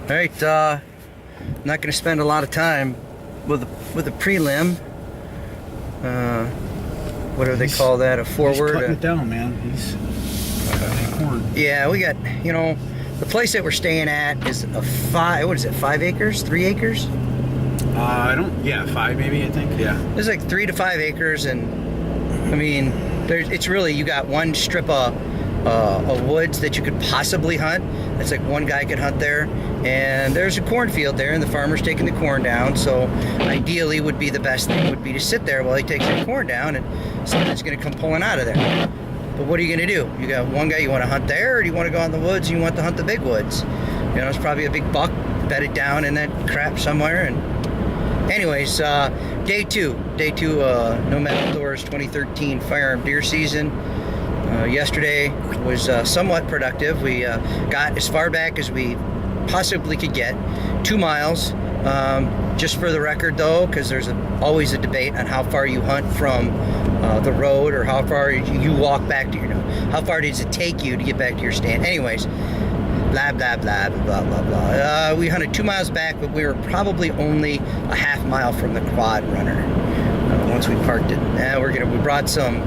Alright, I'm not going to spend a lot of time with a prelim. What do they call that? A forward? He's cutting it down, man. He's cutting corn. Yeah, we got, you know, the place that we're staying at is a 5 acres? 3 acres? Yeah, 5 maybe, I think. Yeah. It's like 3 to 5 acres, and I mean, it's really, you got one strip of woods that you could possibly hunt. It's like one guy could hunt there, and there's a cornfield there, and the farmer's taking the corn down. So ideally, would be the best thing would be to sit there while he takes the corn down, and someone's going to come pulling out of there. But what are you going to do? You got one guy, you want to hunt there, or do you want to go out in the woods and you want to hunt the big woods? You know, it's probably a big buck bedded down in that crap somewhere. And anyways, day two, Nomad Outdoors 2013 firearm deer season. Yesterday was somewhat productive. We got as far back as we possibly could get, 2 miles. Just for the record though, because there's always a debate on how far you hunt from the road, or how far you walk back to your, how far does it take you to get back to your stand. Anyways, blah blah blah blah blah blah. We hunted 2 miles back, but we were probably only a half mile from the quad runner once we parked it. We brought some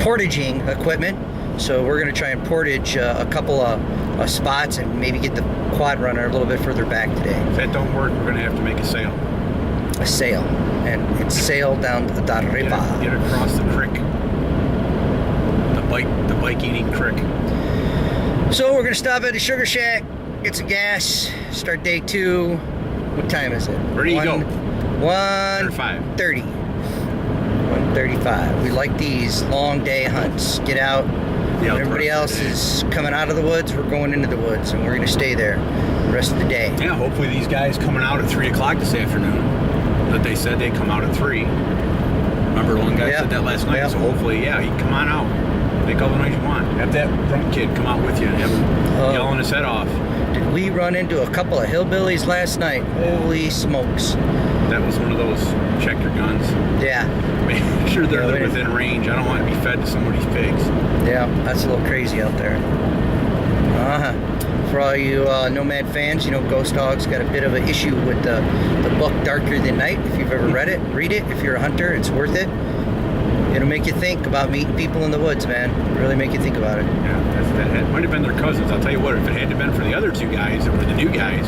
portaging equipment, so we're gonna try and portage a couple of spots and maybe get the quad runner a little bit further back today. If that don't work, we're gonna have to make a sail. A sail, and it's sail down the river. Get across the creek. The bike eating creek. So we're gonna stop at the Sugar Shack, get some gas, start day 2. What time is it? Where do you go? 1:30. 1:35. We like these long day hunts. Get out. Yeah, everybody else is coming out of the woods, we're going into the woods, and we're going to stay there the rest of the day. Yeah, hopefully these guys coming out at 3 o'clock this afternoon, that they said they'd come out at 3. Remember one guy said that last night? Yeah. So hopefully, yeah, you can come on out. Take all the noise you want. Have that drunk kid come out with you and have him yelling his head off. Did we run into a couple of hillbillies last night? Holy smokes. That was one of those check your guns. Yeah. Make sure they're within range. I don't want to be fed to somebody's pigs. Yeah, that's a little crazy out there. For all you Nomad fans, you know, Ghost Dog's got a bit of an issue with the book Darker Than Night. If you've ever read it, read it. If you're a hunter, it's worth it. It'll make you think about meeting people in the woods, man. It'll really make you think about it. Yeah, that might have been their cousins. I'll tell you what, if it had been for the other 2 guys, that were the new guys,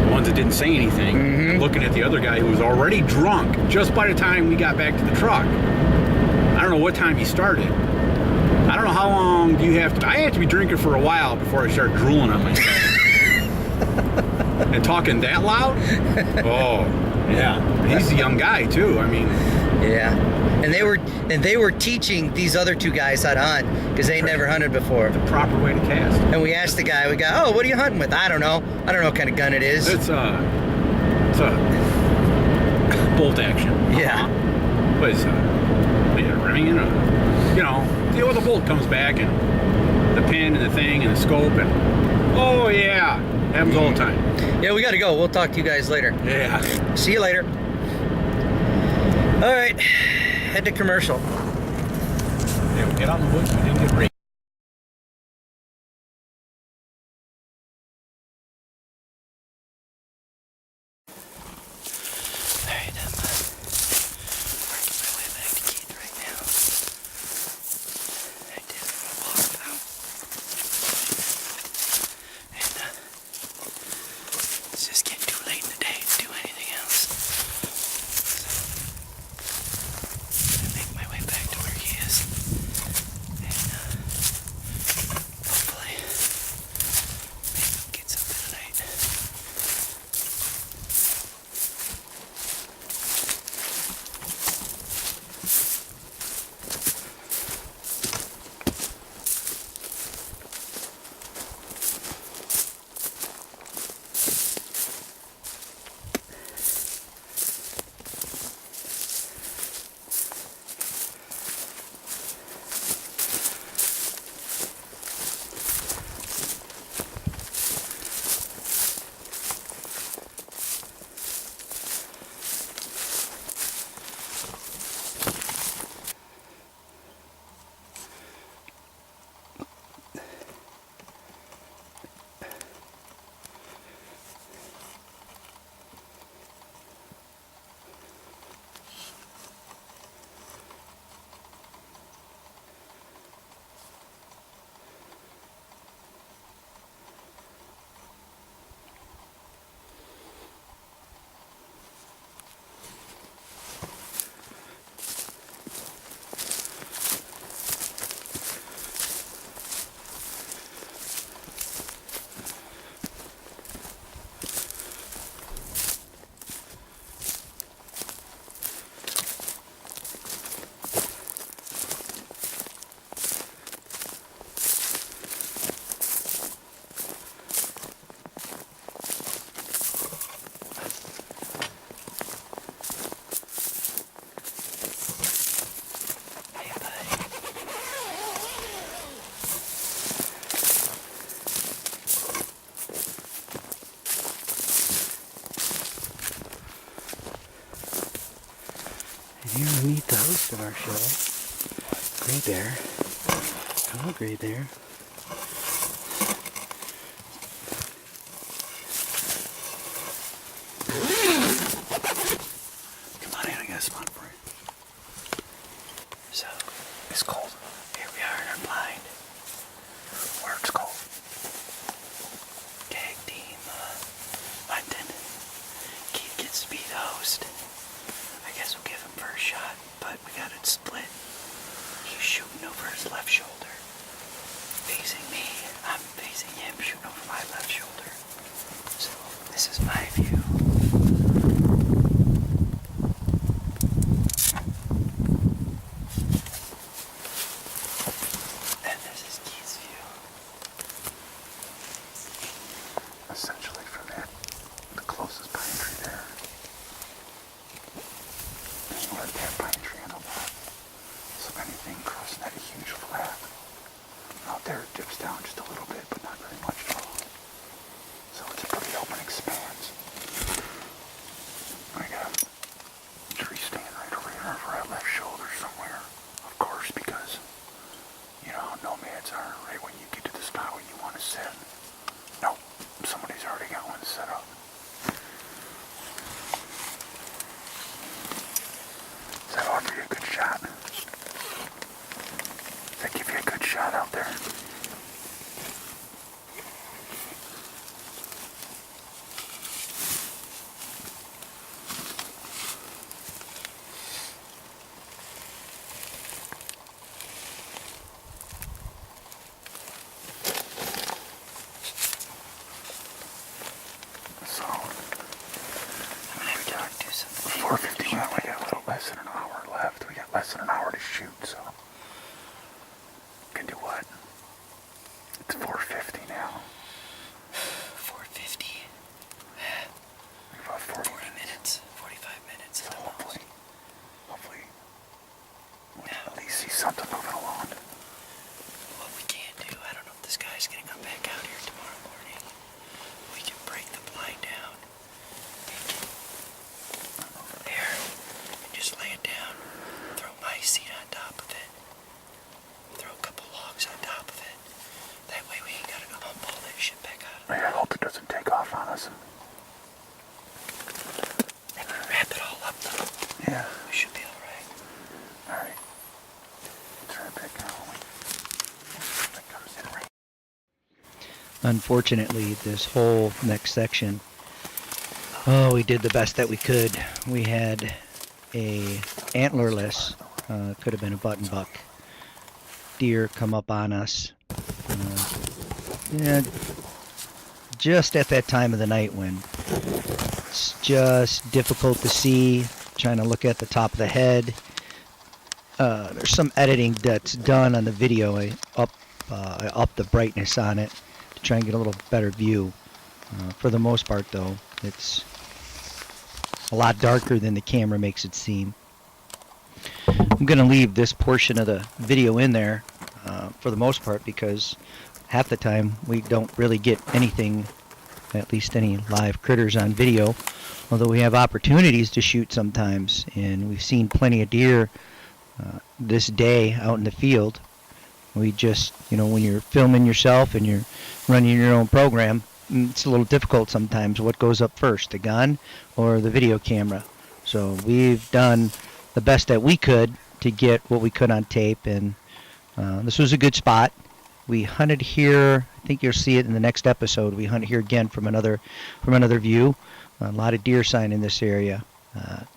the ones that didn't say anything, and looking at the other guy who was already drunk just by the time we got back to the truck. I don't know what time he started. I don't know how long do you have to... I have to be drinking for a while before I start drooling on myself. And talking that loud? Oh, yeah. He's a young guy, too. I mean... Yeah. And they were teaching these other 2 guys how to hunt, because they never hunted before. The proper way to cast. And we asked the guy, we go, oh, what are you hunting with? I don't know what kind of gun it is. It's a bolt action. Yeah. What is Remington? You know, the bolt comes back, and the pin and the thing and the scope, and oh yeah, happens all the time. Yeah, we got to go. We'll talk to you guys later. Yeah. See you later. All right, head to commercial. Yeah, we'll get out in the woods. We didn't get break. And here we meet the host of our show, GreyBear. Hello, GreyBear. Come on in, I got a spot for you. So, it's cold. Here we are in our blind. Where it's cold. Tag team hunting. Keith gets to be the host. I guess we'll give him first shot, but we got it split. He's shooting over his left shoulder. Facing me. I'm facing him, shooting over my left shoulder. So, this is my view. Essentially from that, the closest pine tree there. And let that pine tree in a lot. So anything crossing that huge flat. Out there it dips down just a little bit, but not very much at all. So it's a pretty open expanse. I got a tree stand right over here over our left shoulder somewhere. Of course, because you know how nomads are, right when you get to the spot where you want to sit. Nope, somebody's already got one set up. Does that offer you a good shot? Does that give you a good shot out there? So, we got 4:51. We got a little less than an hour left. We got less than an hour to shoot, so can do what? It's 4:50 now. 4:50. About 40 minutes. 45 minutes. So hopefully, we'll at least see something moving along. What we can do, I don't know if this guy's gonna come back out here tomorrow morning. We can break the blind down. There. And just lay it down. Throw my seat on top of it. Throw a couple logs on top of it. That way we ain't gotta go hump all that shit back out. I hope it doesn't take off on us. And we wrap it all up though. Yeah. We should be alright. Alright. Turn it back on. That comes in right. Unfortunately, this whole next section, we did the best that we could. We had a antlerless, could have been a button buck, deer come up on us. Yeah, just at that time of the night when it's just difficult to see, trying to look at the top of the head. There's some editing that's done on the video. I up the brightness on it to try and get a little better view. For the most part though, it's a lot darker than the camera makes it seem. I'm going to leave this portion of the video in there for the most part because half the time we don't really get anything, at least any live critters on video, although we have opportunities to shoot sometimes, and we've seen plenty of deer this day out in the field. We just, when you're filming yourself and you're running your own program, it's a little difficult sometimes what goes up first, the gun or the video camera. So we've done the best that we could to get what we could on tape, and this was a good spot. We hunted here. I think you'll see it in the next episode. We hunted here again from another view. A lot of deer sign in this area.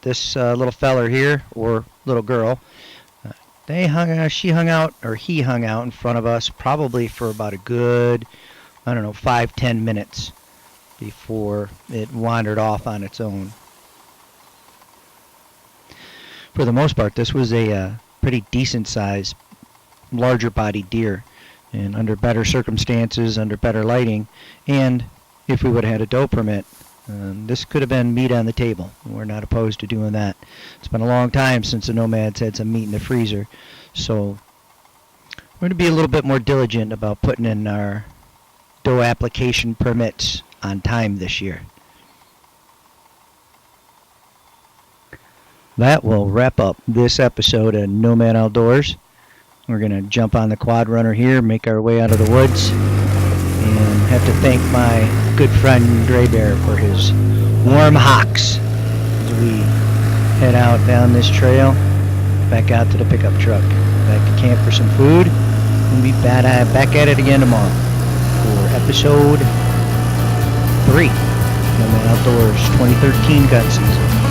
This little feller here, or little girl, he hung out in front of us probably for about a good, 5-10 minutes before it wandered off on its own. For the most part, this was a pretty decent sized, larger bodied deer, and under better circumstances, under better lighting, and if we would have had a doe permit, this could have been meat on the table. We're not opposed to doing that. It's been a long time since the Nomads had some meat in the freezer, so we're going to be a little bit more diligent about putting in our doe application permits on time this year. that will wrap up this episode of Nomad Outdoors. We're going to jump on the quad runner here, make our way out of the woods, and have to thank my good friend GreyBear for his warm hocks as we head out down this trail, back out to the pickup truck, back to camp for some food. We'll be back at it again tomorrow for episode 3, Nomad Outdoors 2013 gun season.